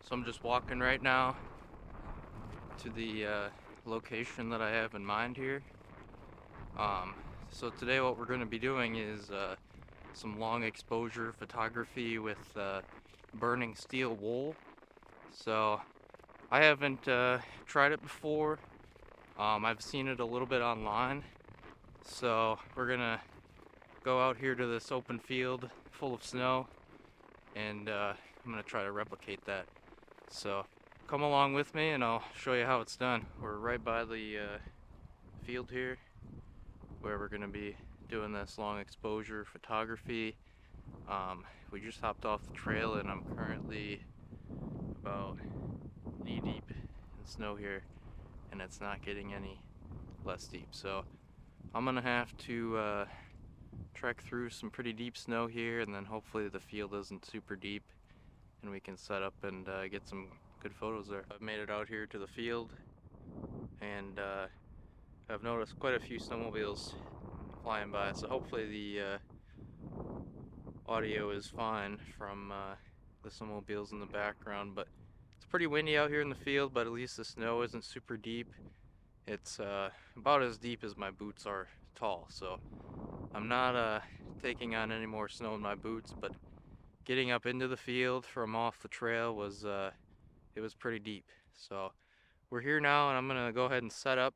So I'm just walking right now to the location that I have in mind here. Um, so today what we're going to be doing is some long exposure photography with burning steel wool. So I haven't tried it before. I've seen it a little bit online. So we're going to go out here to this open field full of snow, and I'm going to try to replicate that. So come along with me and I'll show you how it's done. We're right by the field here where we're going to be doing this long exposure photography. We just hopped off the trail and I'm currently about knee deep in snow here, and it's not getting any less deep. So I'm going to have to trek through some pretty deep snow here, and then hopefully the field isn't super deep and we can set up and get some good photos there. I've made it out here to the field, and I've noticed quite a few snowmobiles flying by, so hopefully the audio is fine from the snowmobiles in the background. But it's pretty windy out here in the field, but at least the snow isn't super deep. It's about as deep as my boots are tall, so I'm not taking on any more snow in my boots, but getting up into the field from off the trail was it was pretty deep. So we're here now, and I'm gonna go ahead and set up,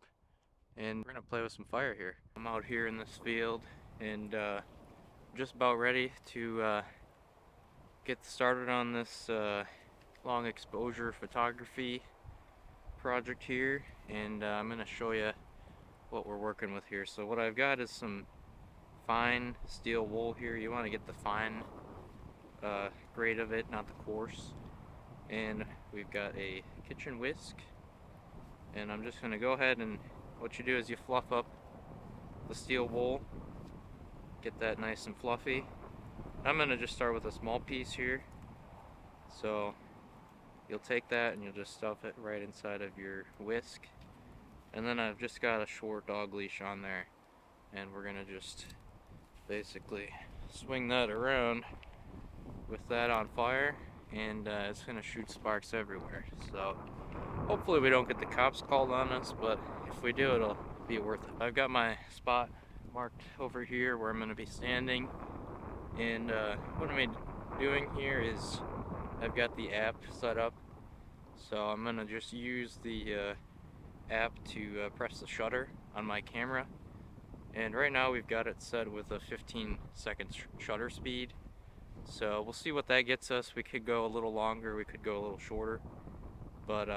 and we're gonna play with some fire here. I'm out here in this field, and just about ready to get started on this long exposure photography project here, and I'm gonna show you what we're working with here. So what I've got is some fine steel wool here. You want to get the fine grade of it, not the coarse. And we've got a kitchen whisk, and I'm just going to go ahead, and what you do is you fluff up the steel wool, get that nice and fluffy. I'm going to just start with a small piece here. So you'll take that and you'll just stuff it right inside of your whisk, and then I've just got a short dog leash on there, and we're going to just basically swing that around with that on fire, and it's going to shoot sparks everywhere. So hopefully we don't get the cops called on us, but if we do, it'll be worth it. I've got my spot marked over here where I'm going to be standing, and what I'm doing here is I've got the app set up, so I'm going to just use the app to press the shutter on my camera, and right now we've got it set with a 15-second shutter speed. So we'll see what that gets us. We could go a little longer, we could go a little shorter, but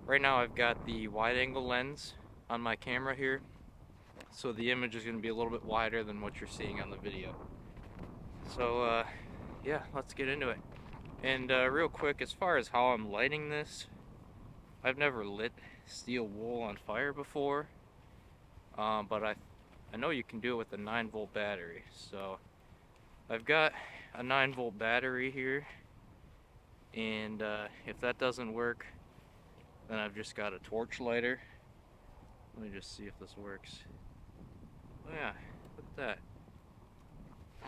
right now I've got the wide angle lens on my camera here, so the image is going to be a little bit wider than what you're seeing on the video. So yeah, let's get into it. And real quick, as far as how I'm lighting this, I've never lit steel wool on fire before, but I know you can do it with a 9-volt battery. So I've got a 9-volt battery here, and if that doesn't work, then I've just got a torch lighter. Let me just see if this works. Oh yeah, look at that.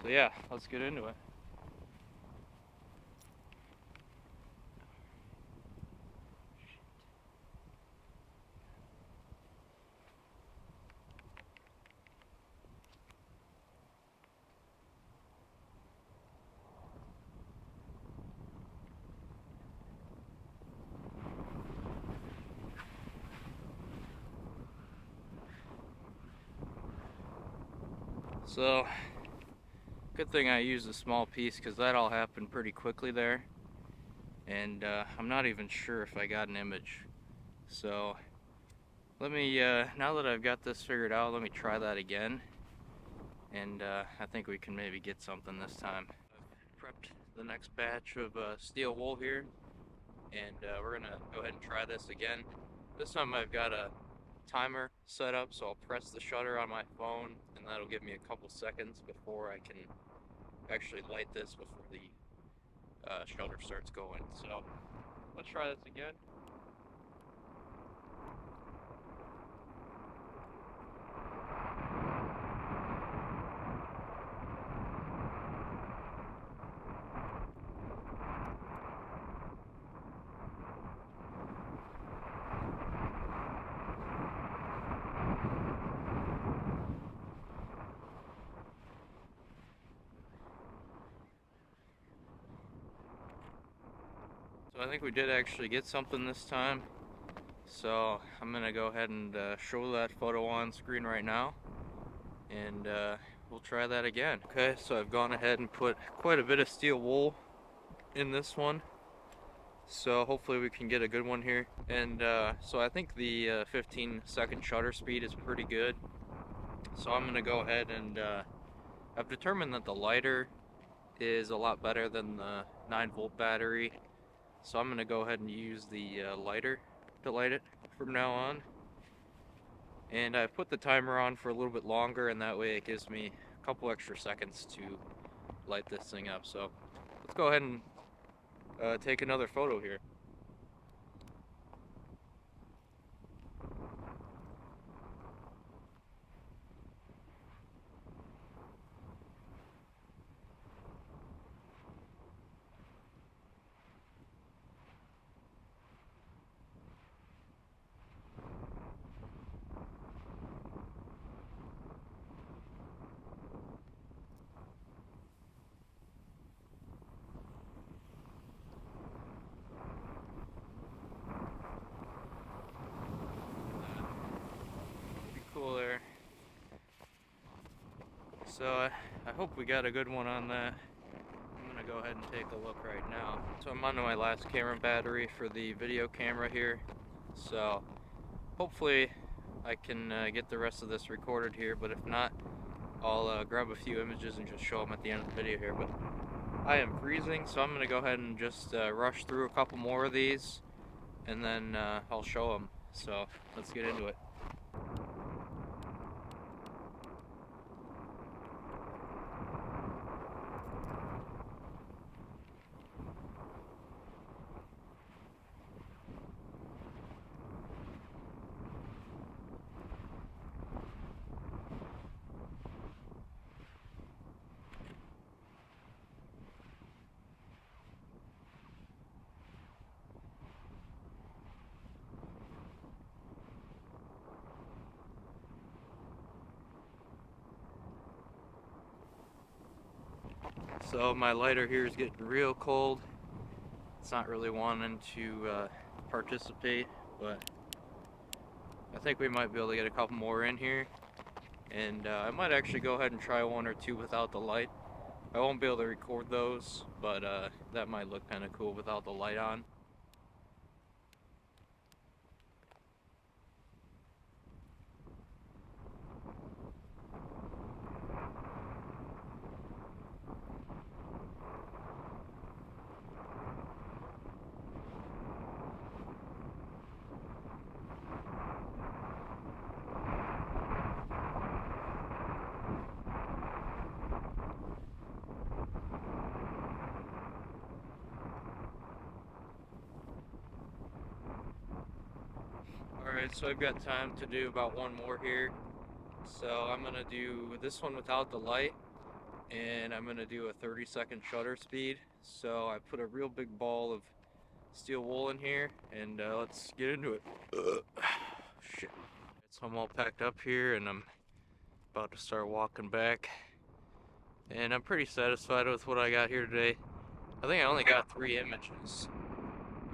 So yeah, let's get into it. So, good thing I used a small piece, because that all happened pretty quickly there, and I'm not even sure if I got an image. So let me, now that I've got this figured out, let me try that again, and I think we can maybe get something this time. I've prepped the next batch of steel wool here, and we're gonna go ahead and try this again. This time I've got a timer set up, so I'll press the shutter on my phone, and that'll give me a couple seconds before I can actually light this before the shutter starts going. So let's try this again. So I think we did actually get something this time. So I'm gonna go ahead and show that photo on screen right now, and we'll try that again. Okay, so I've gone ahead and put quite a bit of steel wool in this one, so hopefully we can get a good one here. And so I think the 15-second shutter speed is pretty good, so I'm gonna go ahead and I've determined that the lighter is a lot better than the 9-volt battery, so I'm gonna go ahead and use the lighter to light it from now on. And I've put the timer on for a little bit longer, and that way it gives me a couple extra seconds to light this thing up. So let's go ahead and take another photo here. Pretty cool there. So I hope we got a good one on that. I'm gonna go ahead and take a look right now. So I'm on to my last camera battery for the video camera here. So hopefully I can get the rest of this recorded here, but if not, I'll grab a few images and just show them at the end of the video here. But I am freezing, so I'm gonna go ahead and just rush through a couple more of these, and then I'll show them. So let's get into it. So my lighter here is getting real cold. It's not really wanting to participate, but I think we might be able to get a couple more in here. And I might actually go ahead and try one or two without the light. I won't be able to record those, but that might look kind of cool without the light on. Alright, so I've got time to do about one more here. So I'm gonna do this one without the light, and I'm gonna do a 30-second shutter speed. So I put a real big ball of steel wool in here, and let's get into it. Shit. So I'm all packed up here, and I'm about to start walking back. And I'm pretty satisfied with what I got here today. I think I only got 3 images,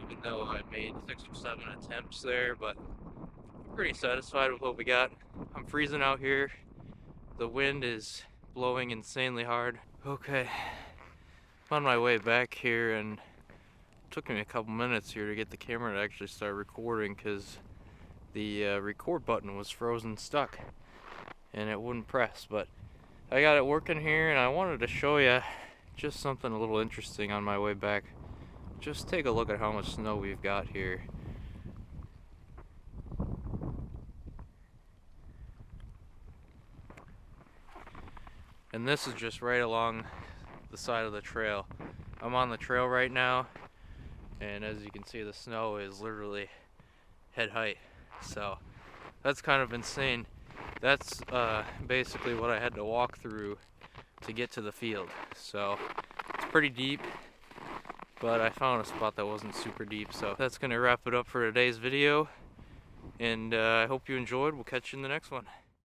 even though I made 6 or 7 attempts there, but I'm pretty satisfied with what we got. I'm freezing out here. The wind is blowing insanely hard. Okay, I'm on my way back here, and it took me a couple minutes here to get the camera to actually start recording because the record button was frozen stuck and it wouldn't press. But I got it working here, and I wanted to show you just something a little interesting on my way back. Just take a look at how much snow we've got here. And this is just right along the side of the trail. I'm on the trail right now, and as you can see, the snow is literally head height. So that's kind of insane. That's basically what I had to walk through to get to the field. So it's pretty deep, but I found a spot that wasn't super deep. So that's gonna wrap it up for today's video, and I hope you enjoyed. We'll catch you in the next one.